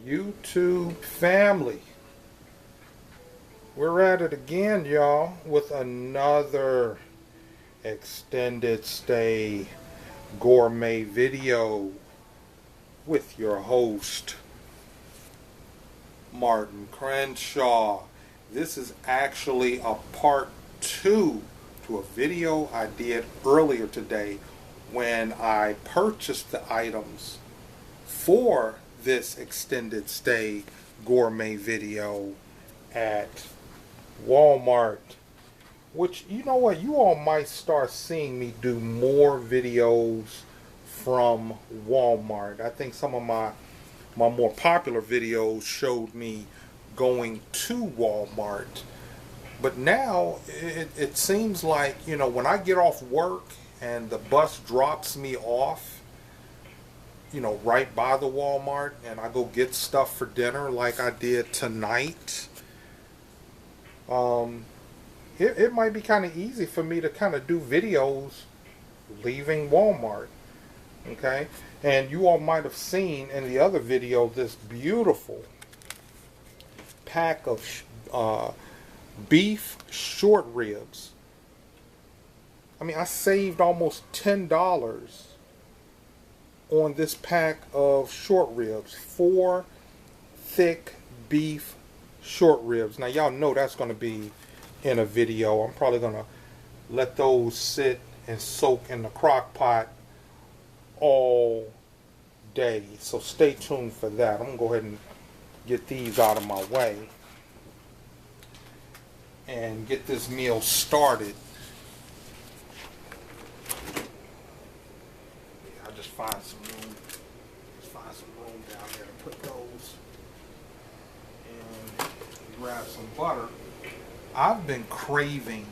YouTube family, we're at it again, y'all, with another extended stay gourmet video with your host, Martin Crenshaw. This is actually a part 2 to a video I did earlier today when I purchased the items for this extended stay gourmet video at Walmart, which, you know what, you all might start seeing me do more videos from Walmart. I think some of my more popular videos showed me going to Walmart, but now it seems like, you know, when I get off work and the bus drops me off, you know, right by the Walmart, and I go get stuff for dinner like I did tonight, it might be kind of easy for me to kind of do videos leaving Walmart, okay? And you all might have seen in the other video this beautiful pack of beef short ribs. I mean, I saved almost $10 on this pack of short ribs. 4 thick beef short ribs. Now y'all know that's going to be in a video. I'm probably going to let those sit and soak in the crock pot all day, so stay tuned for that. I'm going to go ahead and get these out of my way and get this meal started. Just find some room. Just find some room down there to put those, and grab some butter. I have been craving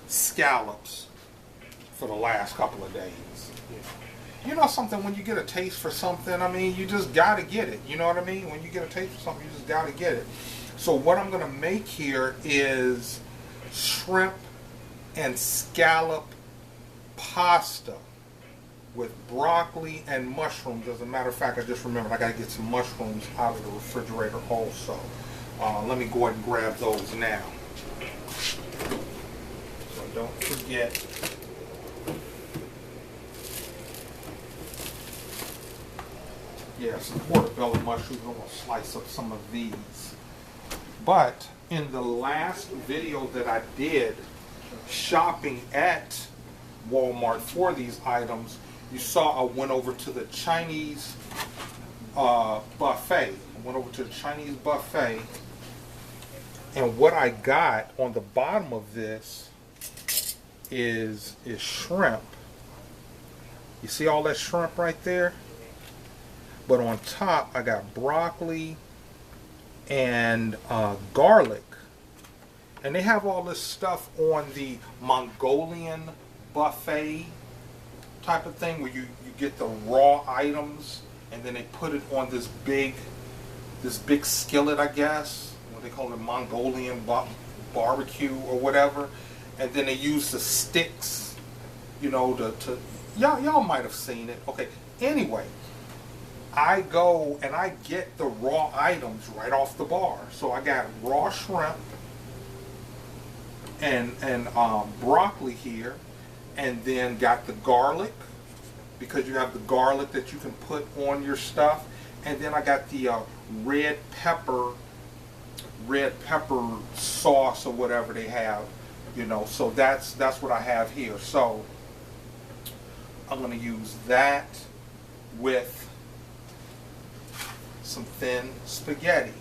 scallops for the last couple of days. You know something, when you get a taste for something, I mean, you just gotta get it. You know what I mean? When you get a taste for something, you just gotta get it. So what I'm gonna make here is shrimp and scallop pasta with broccoli and mushrooms. As a matter of fact, I just remembered I got to get some mushrooms out of the refrigerator also. Let me go ahead and grab those now. So don't forget. Yeah, some portobello mushrooms. I'm going to slice up some of these. But in the last video that I did shopping at Walmart for these items, you saw I went over to the Chinese buffet. And what I got on the bottom of this is shrimp. You see all that shrimp right there? But on top I got broccoli and garlic. And they have all this stuff on the Mongolian buffet type of thing, where you get the raw items and then they put it on this big skillet, I guess, what they call it, Mongolian barbecue or whatever, and then they use the sticks, you know, to y'all might have seen it. Okay, anyway, I go and I get the raw items right off the bar. So I got raw shrimp and broccoli here, and then got the garlic, because you have the garlic that you can put on your stuff, and then I got the red pepper sauce or whatever they have, you know. So that's what I have here. So I'm going to use that with some thin spaghetti,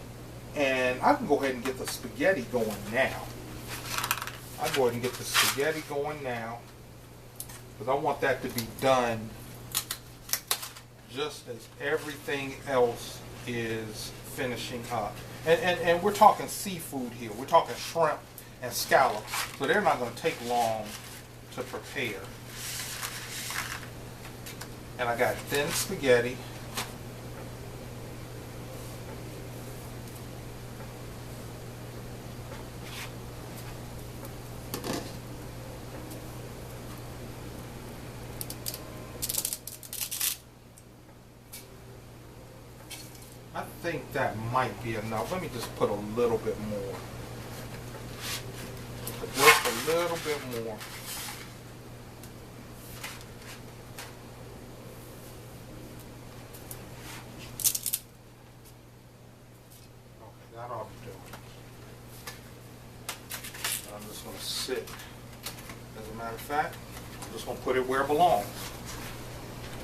and I can go ahead and get the spaghetti going now. I'll go ahead and get the spaghetti going now, because I want that to be done just as everything else is finishing up. And we're talking seafood here. We're talking shrimp and scallops, so they're not going to take long to prepare. And I got thin spaghetti. I think that might be enough. Let me just put a little bit more. Just a little bit more. Okay, that ought to do it. I'm just going to sit. As a matter of fact, I'm just going to put it where it belongs.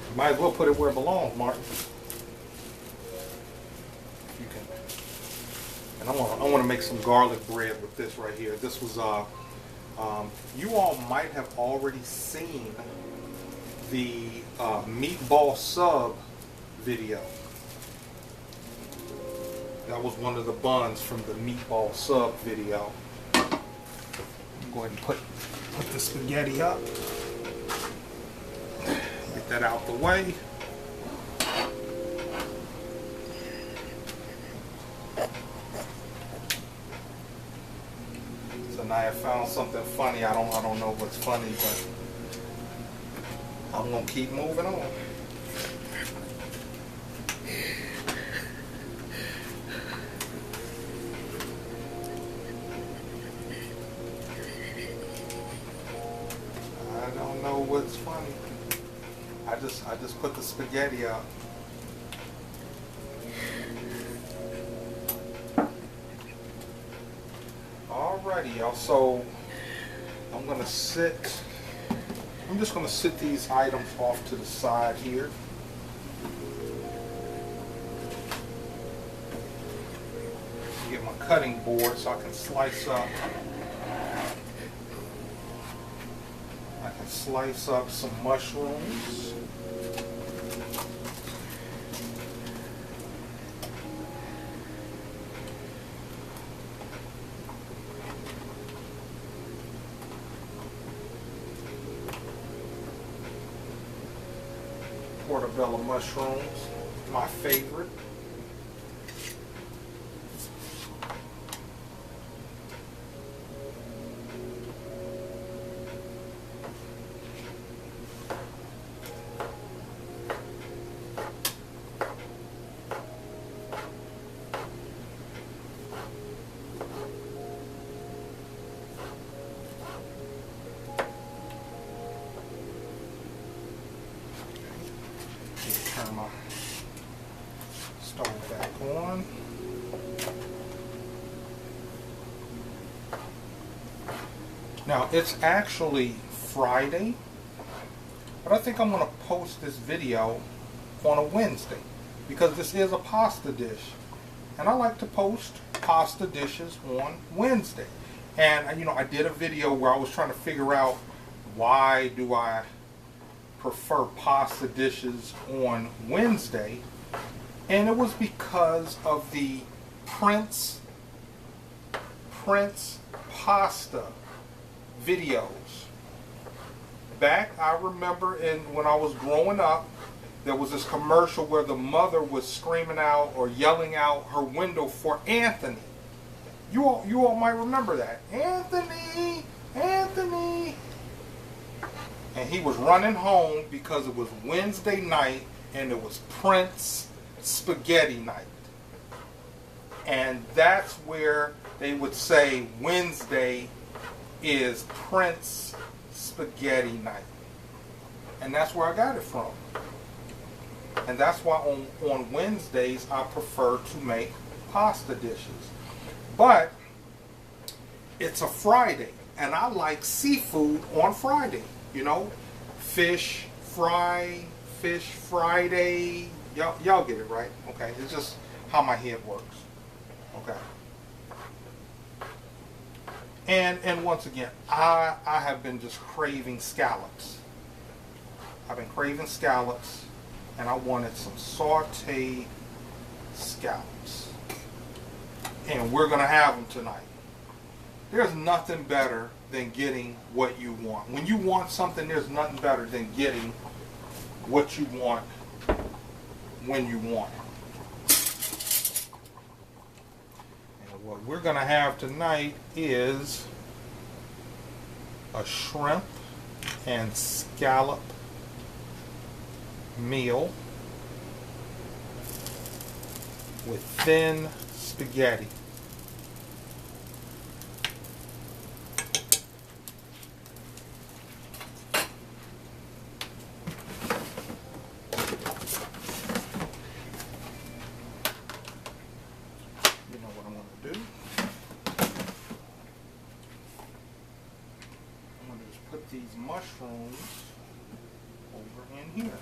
You might as well put it where it belongs, Martin. You can. And I want to make some garlic bread with this right here. This was you all might have already seen the meatball sub video. That was one of the buns from the meatball sub video. I'm going to put the spaghetti up. Get that out the way. So now I found something funny. I don't know what's funny, but I'm gonna keep moving on. I don't know what's funny. I just put the spaghetti up. Alrighty, y'all. So I'm just gonna sit these items off to the side here. Get my cutting board so I can slice up. I can slice up some mushrooms. Portobello mushrooms, my favorite. Turn my stove back on. Now it's actually Friday, but I think I'm going to post this video on a Wednesday because this is a pasta dish, and I like to post pasta dishes on Wednesday. And you know, I did a video where I was trying to figure out why do I prefer pasta dishes on Wednesday, and it was because of the Prince pasta videos. Back, I remember when I was growing up, there was this commercial where the mother was screaming out or yelling out her window for Anthony. You all might remember that. Anthony, Anthony. And he was running home because it was Wednesday night and it was Prince spaghetti night. And that's where they would say Wednesday is Prince spaghetti night. And that's where I got it from. And that's why on Wednesdays I prefer to make pasta dishes. But it's a Friday and I like seafood on Friday. You know, fish Friday. Y'all get it, right? Okay, it's just how my head works. Okay. And once again, I have been just craving scallops. I've been craving scallops, and I wanted some sautéed scallops. And we're gonna have them tonight. There's nothing better than getting what you want. When you want something, there's nothing better than getting what you want when you want it. And what we're going to have tonight is a shrimp and scallop meal. with thin spaghetti. You know what I'm going to do? I'm going to just put these mushrooms over in here.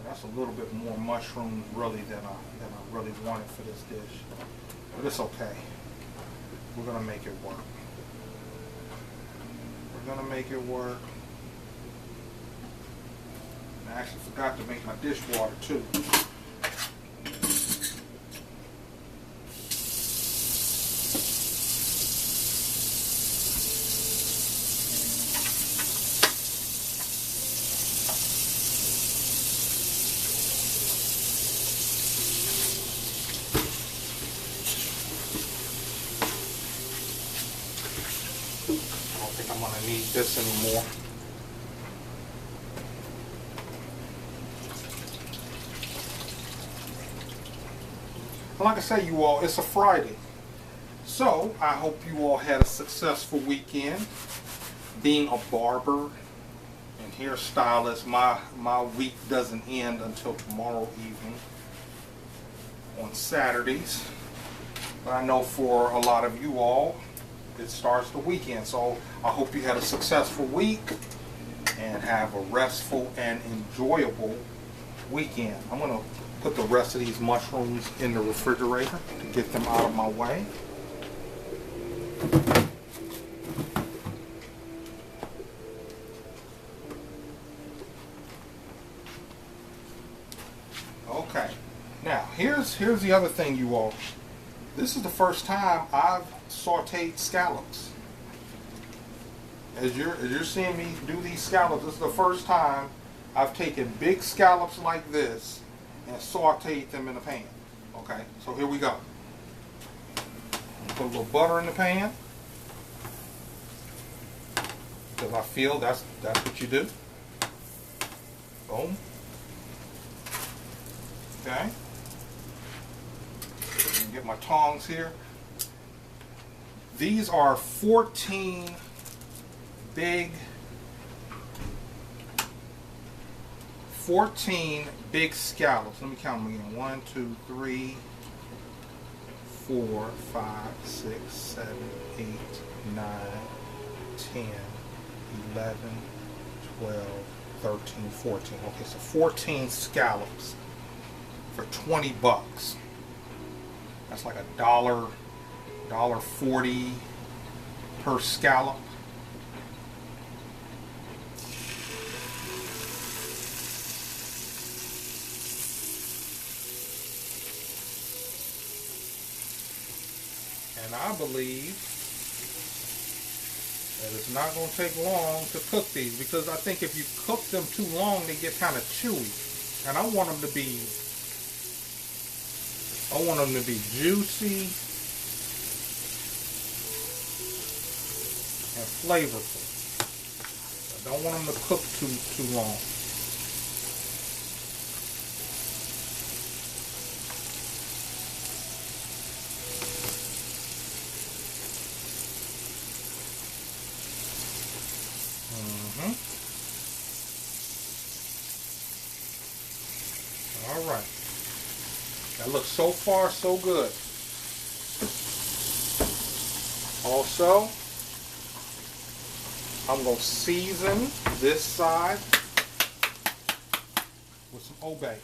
That's a little bit more mushroom really than I really wanted for this dish. But it's okay. We're going to make it work. We're going to make it work. And I actually forgot to make my dishwater too. I'm going to need this anymore. Like I say, you all, it's a Friday. So, I hope you all had a successful weekend. Being a barber and hairstylist, my week doesn't end until tomorrow evening on Saturdays. But I know for a lot of you all, it starts the weekend. So I hope you had a successful week and have a restful and enjoyable weekend. I'm going to put the rest of these mushrooms in the refrigerator to get them out of my way. Okay, now here's the other thing, you all. This is the first time I've sauteed scallops. As you're seeing me do these scallops, this is the first time I've taken big scallops like this and sauteed them in a pan. Okay, so here we go. Put a little butter in the pan because I feel that's what you do. Boom. Okay. Get my tongs here. These are 14 big scallops. Let me count them again. 1, 2, 3, 4, 5, 6, 7, 8, 9, 10, 11, 12, 13, 14. Okay, so 14 scallops for 20 bucks. That's like $1.40 per scallop. And I believe that it's not going to take long to cook these, because I think if you cook them too long, they get kind of chewy. And I want them to be juicy and flavorful. I don't want them to cook too long. All right. That looks so far so good. Also, I'm going to season this side with some Old Bay.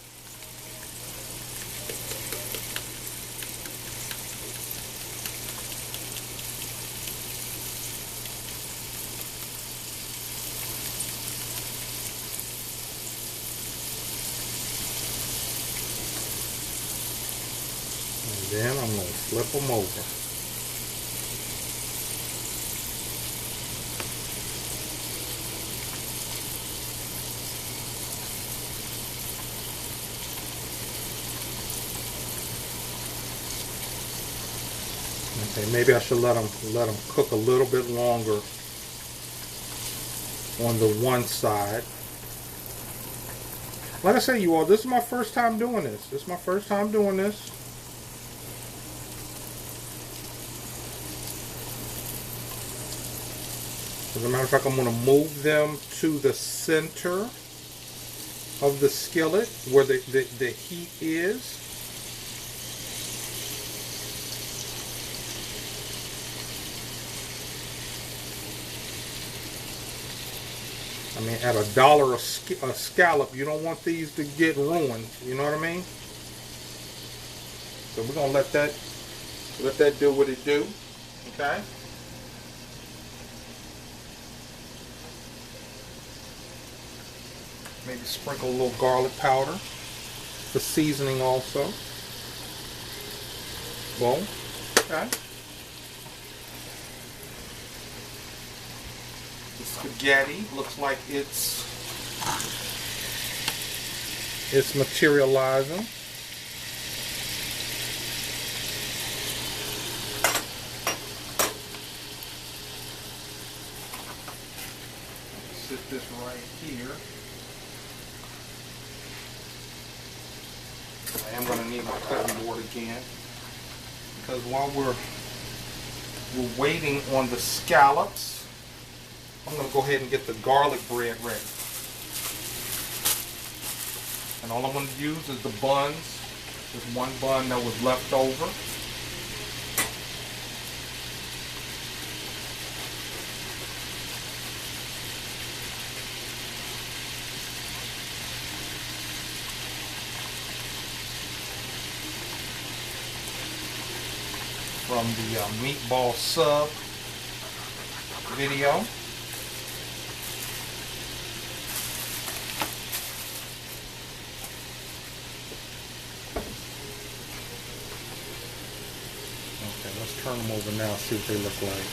Then I'm going to flip them over. Okay, maybe I should let them cook a little bit longer on the one side. Like I say, you all, this is my first time doing this. This is my first time doing this. As a matter of fact, I'm going to move them to the center of the skillet where the heat is. I mean, at $1 a scallop, you don't want these to get ruined. You know what I mean? So we're gonna let that do what it do. Okay. Maybe sprinkle a little garlic powder for seasoning also. Boom. Okay. The spaghetti looks like it's materializing. Sit this right here. I am going to need my cutting board again, because while we're waiting on the scallops, I'm going to go ahead and get the garlic bread ready. And all I'm going to use is the buns. There's one bun that was left over. From the meatball sub video. Okay, let's turn them over now, see what they look like.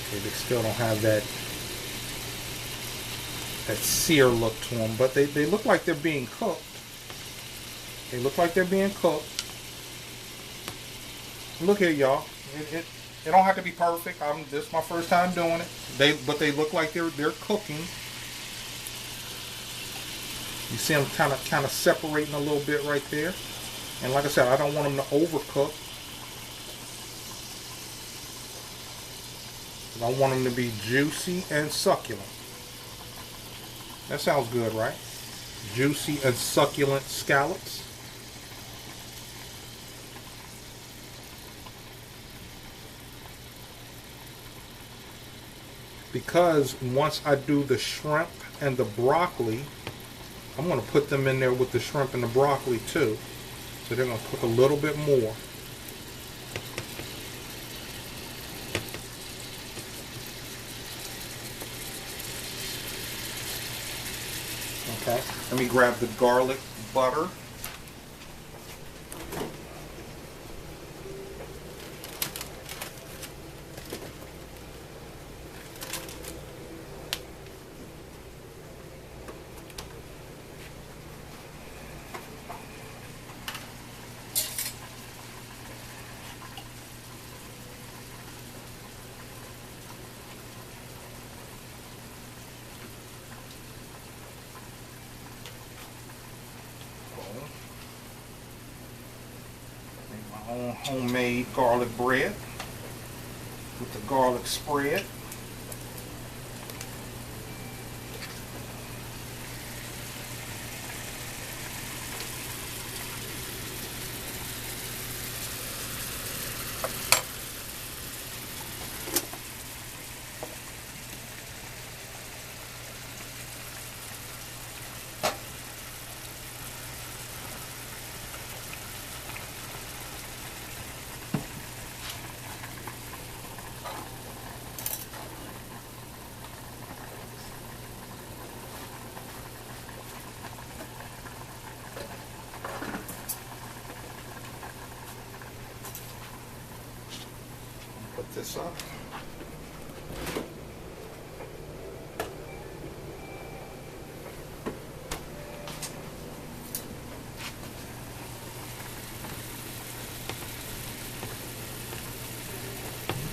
Okay, they still don't have that sear look to them, but they look like they're being cooked. They look like they're being cooked. Look here, y'all. It don't have to be perfect. This is my first time doing it. But they look like they're cooking. You see them kind of separating a little bit right there. And like I said, I don't want them to overcook. I want them to be juicy and succulent. That sounds good, right? Juicy and succulent scallops. Because once I do the shrimp and the broccoli, I'm going to put them in there with the shrimp and the broccoli too. So they're going to cook a little bit more. Okay, let me grab the garlic butter. Homemade garlic bread with the garlic spread. Put this up.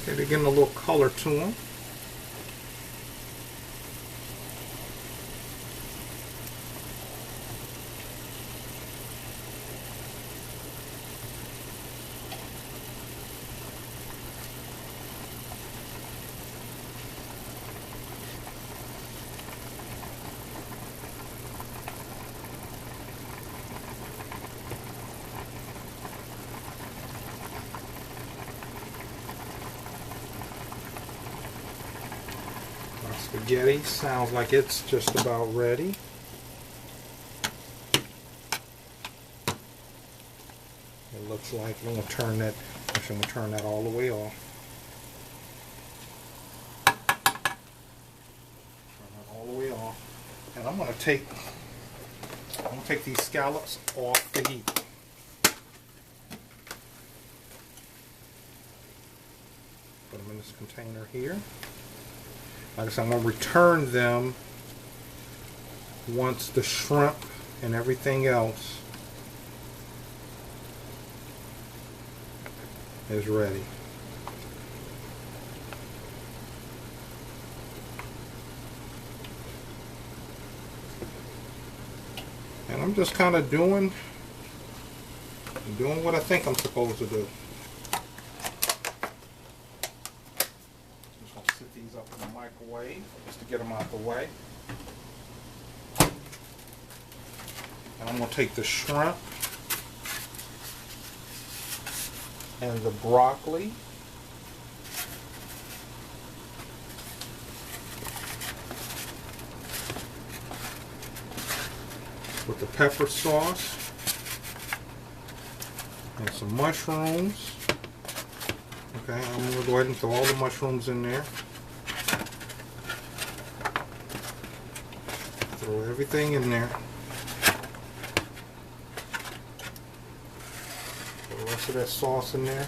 Okay, they're getting a little color to them. spaghetti sounds like it's just about ready. It looks like I'm going to turn that. Actually, I'm going to turn that all the way off. Turn that all the way off, and I'm going to take these scallops off the heat. Put them in this container here. Like I said, I'm going to return them once the shrimp and everything else is ready. And I'm just kind of doing what I think I'm supposed to do. Just going to sit these up in the microwave just to get them out the way. And I'm going to take the shrimp and the broccoli, with the pepper sauce and some mushrooms. Okay, I'm going to go ahead and throw all the mushrooms in there. Throw everything in there. Put the rest of that sauce in there.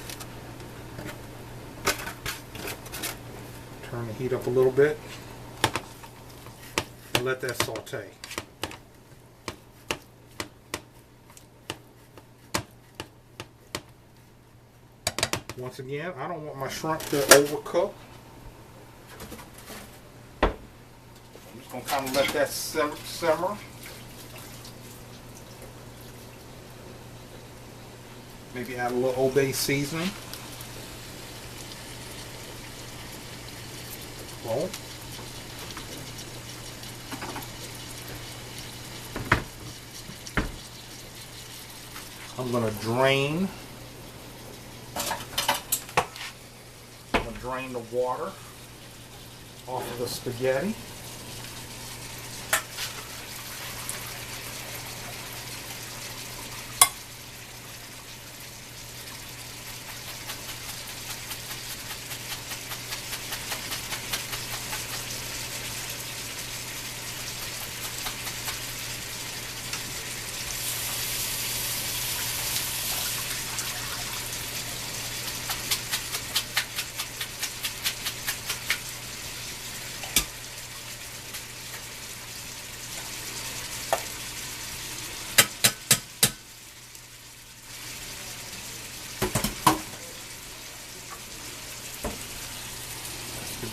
Turn the heat up a little bit and let that saute. Once again, I don't want my shrimp to overcook. I'm just going to kind of let that simmer. Maybe add a little Old Bay seasoning. Well, I'm going to drain the water off of the spaghetti.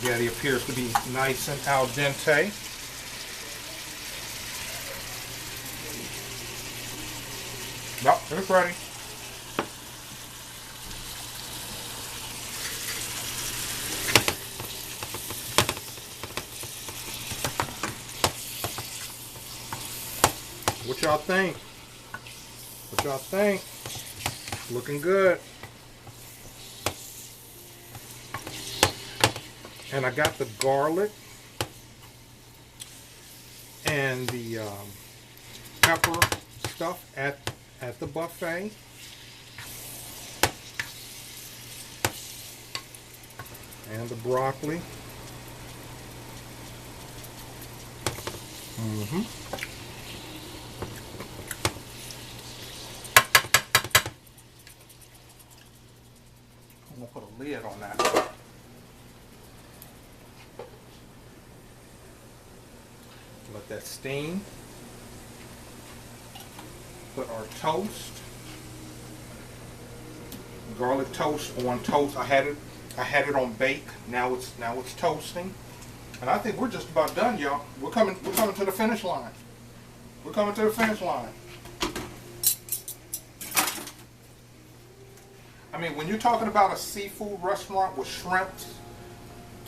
Spaghetti appears to be nice and al dente. Nope, it's ready. What y'all think? What y'all think? Looking good. And I got the garlic and the pepper stuff at the buffet. And the broccoli. I'm gonna put a lid on that. Let that steam. Put our toast, garlic toast on toast. I had it on bake. Now it's toasting, and I think we're just about done, y'all. We're coming to the finish line. We're coming to the finish line. I mean, when you're talking about a seafood restaurant with shrimps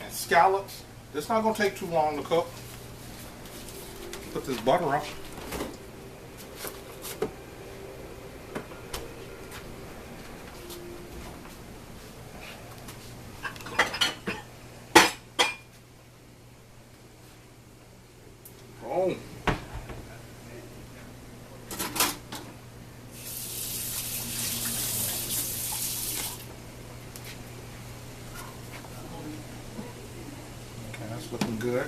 and scallops, it's not going to take too long to cook. Put this butter up. Oh. Okay, that's looking good.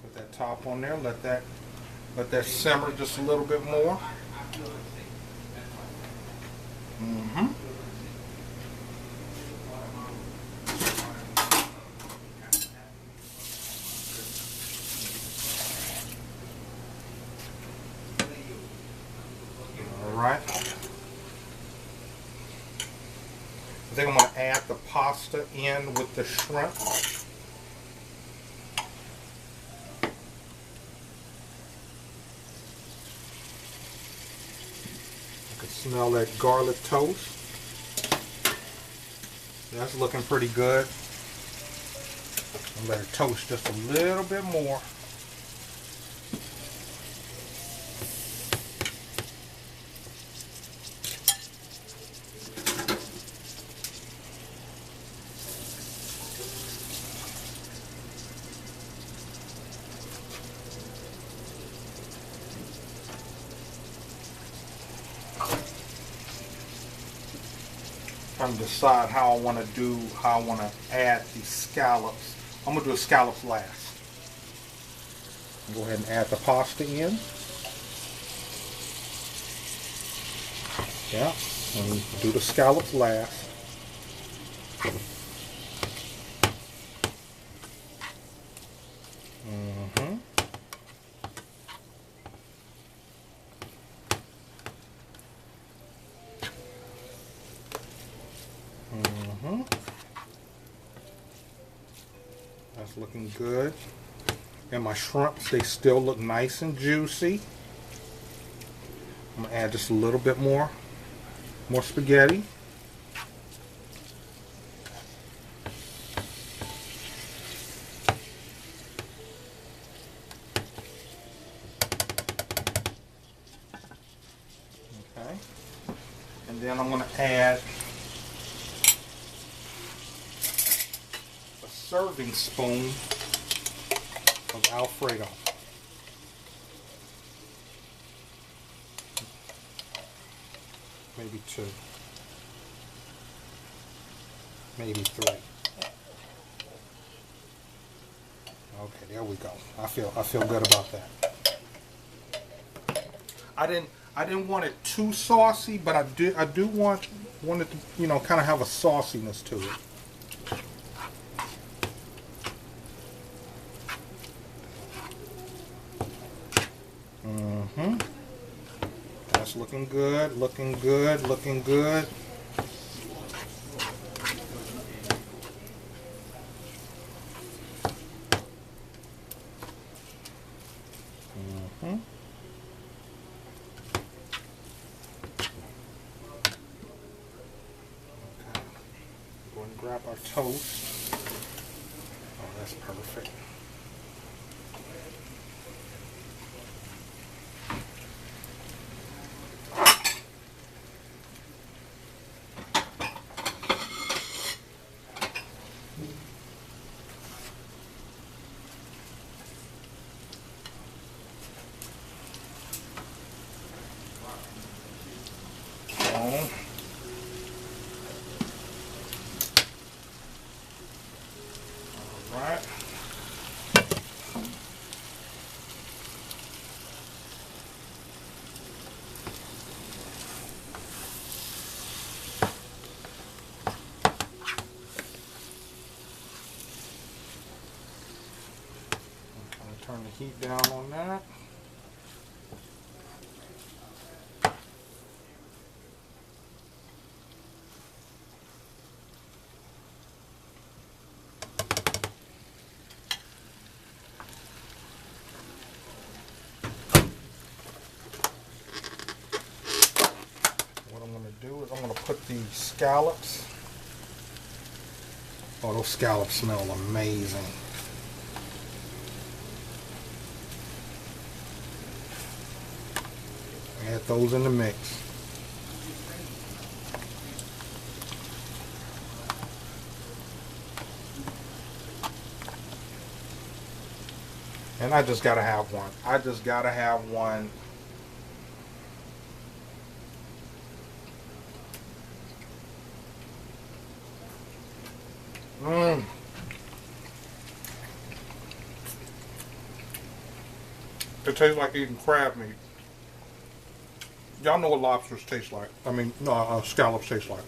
Put that top on there. Let that simmer just a little bit more. All right. I think I'm going to add the pasta in with the shrimp. I can smell that garlic toast. That's looking pretty good. I'll let it toast just a little bit more. Trying to decide how I want to add these scallops. I'm going to do the scallops last. Go ahead and add the pasta in. Yeah, and do the scallops last. That's looking good. And my shrimps, they still look nice and juicy. I'm gonna add just a little bit more spaghetti. Okay. And then I'm gonna add a serving spoon of Alfredo. Maybe 2. Maybe 3. Okay, there we go. I feel good about that. I didn't want it too saucy, but I do want it to, kind of have a sauciness to it. That's looking good, looking good, looking good. Okay. Go and grab our toast. Oh, that's perfect. Alright. Turn the heat down on that. What I'm going to do is I'm going to put these scallops. Oh, those scallops smell amazing. Add those in the mix. And I just gotta have one. I just gotta have one. It tastes like eating crab meat. Y'all know what lobsters taste like. I mean, no, scallops taste like.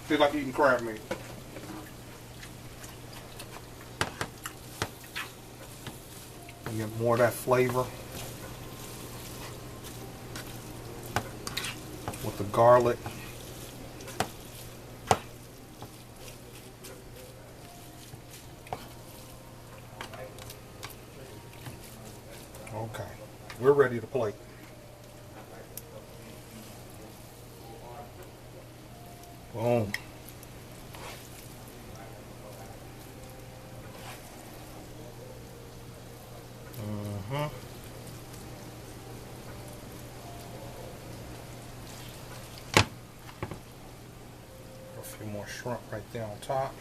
Tastes like eating crab meat. You get more of that flavor with the garlic. Okay, we're ready to plate. Boom. A few more shrimp right there on top.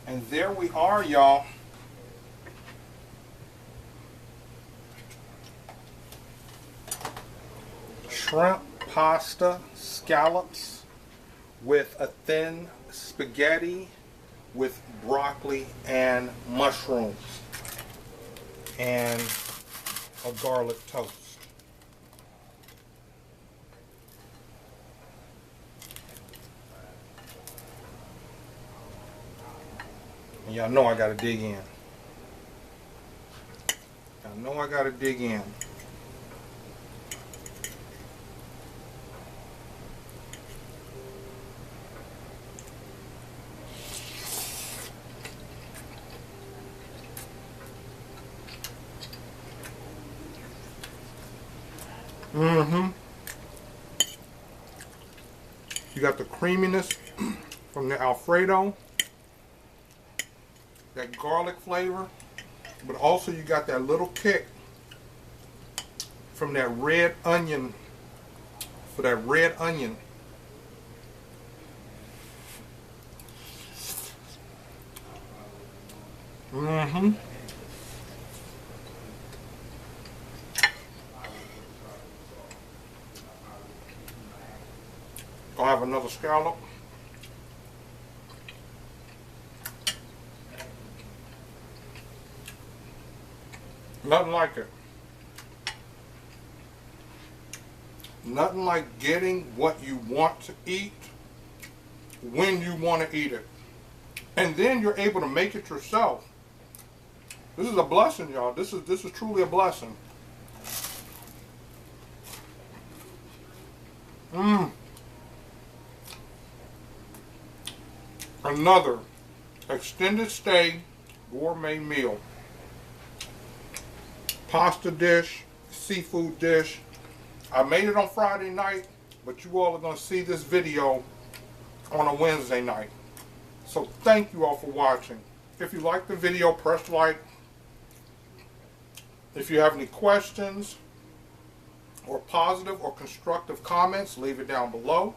And there we are, y'all. Shrimp, pasta, scallops with a thin spaghetti with broccoli and mushrooms and a garlic toast. And y'all know I gotta dig in. Y'all know I gotta dig in. You got the creaminess from the Alfredo, that garlic flavor, but also you got that little kick from that red onion, for that red onion. I'll have another scallop. Nothing like it. Nothing like getting what you want to eat when you want to eat it. And then you're able to make it yourself. This is a blessing, y'all. This is truly a blessing. Another extended stay gourmet meal. Pasta dish, seafood dish. I made it on Friday night, but you all are going to see this video on a Wednesday night. So thank you all for watching. If you like the video, press like. If you have any questions or positive or constructive comments, leave it down below.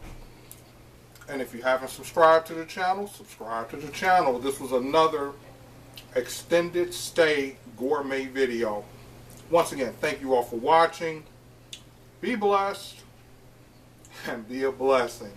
And if you haven't subscribed to the channel, subscribe to the channel. This was another extended stay gourmet video. Once again, thank you all for watching. Be blessed and be a blessing.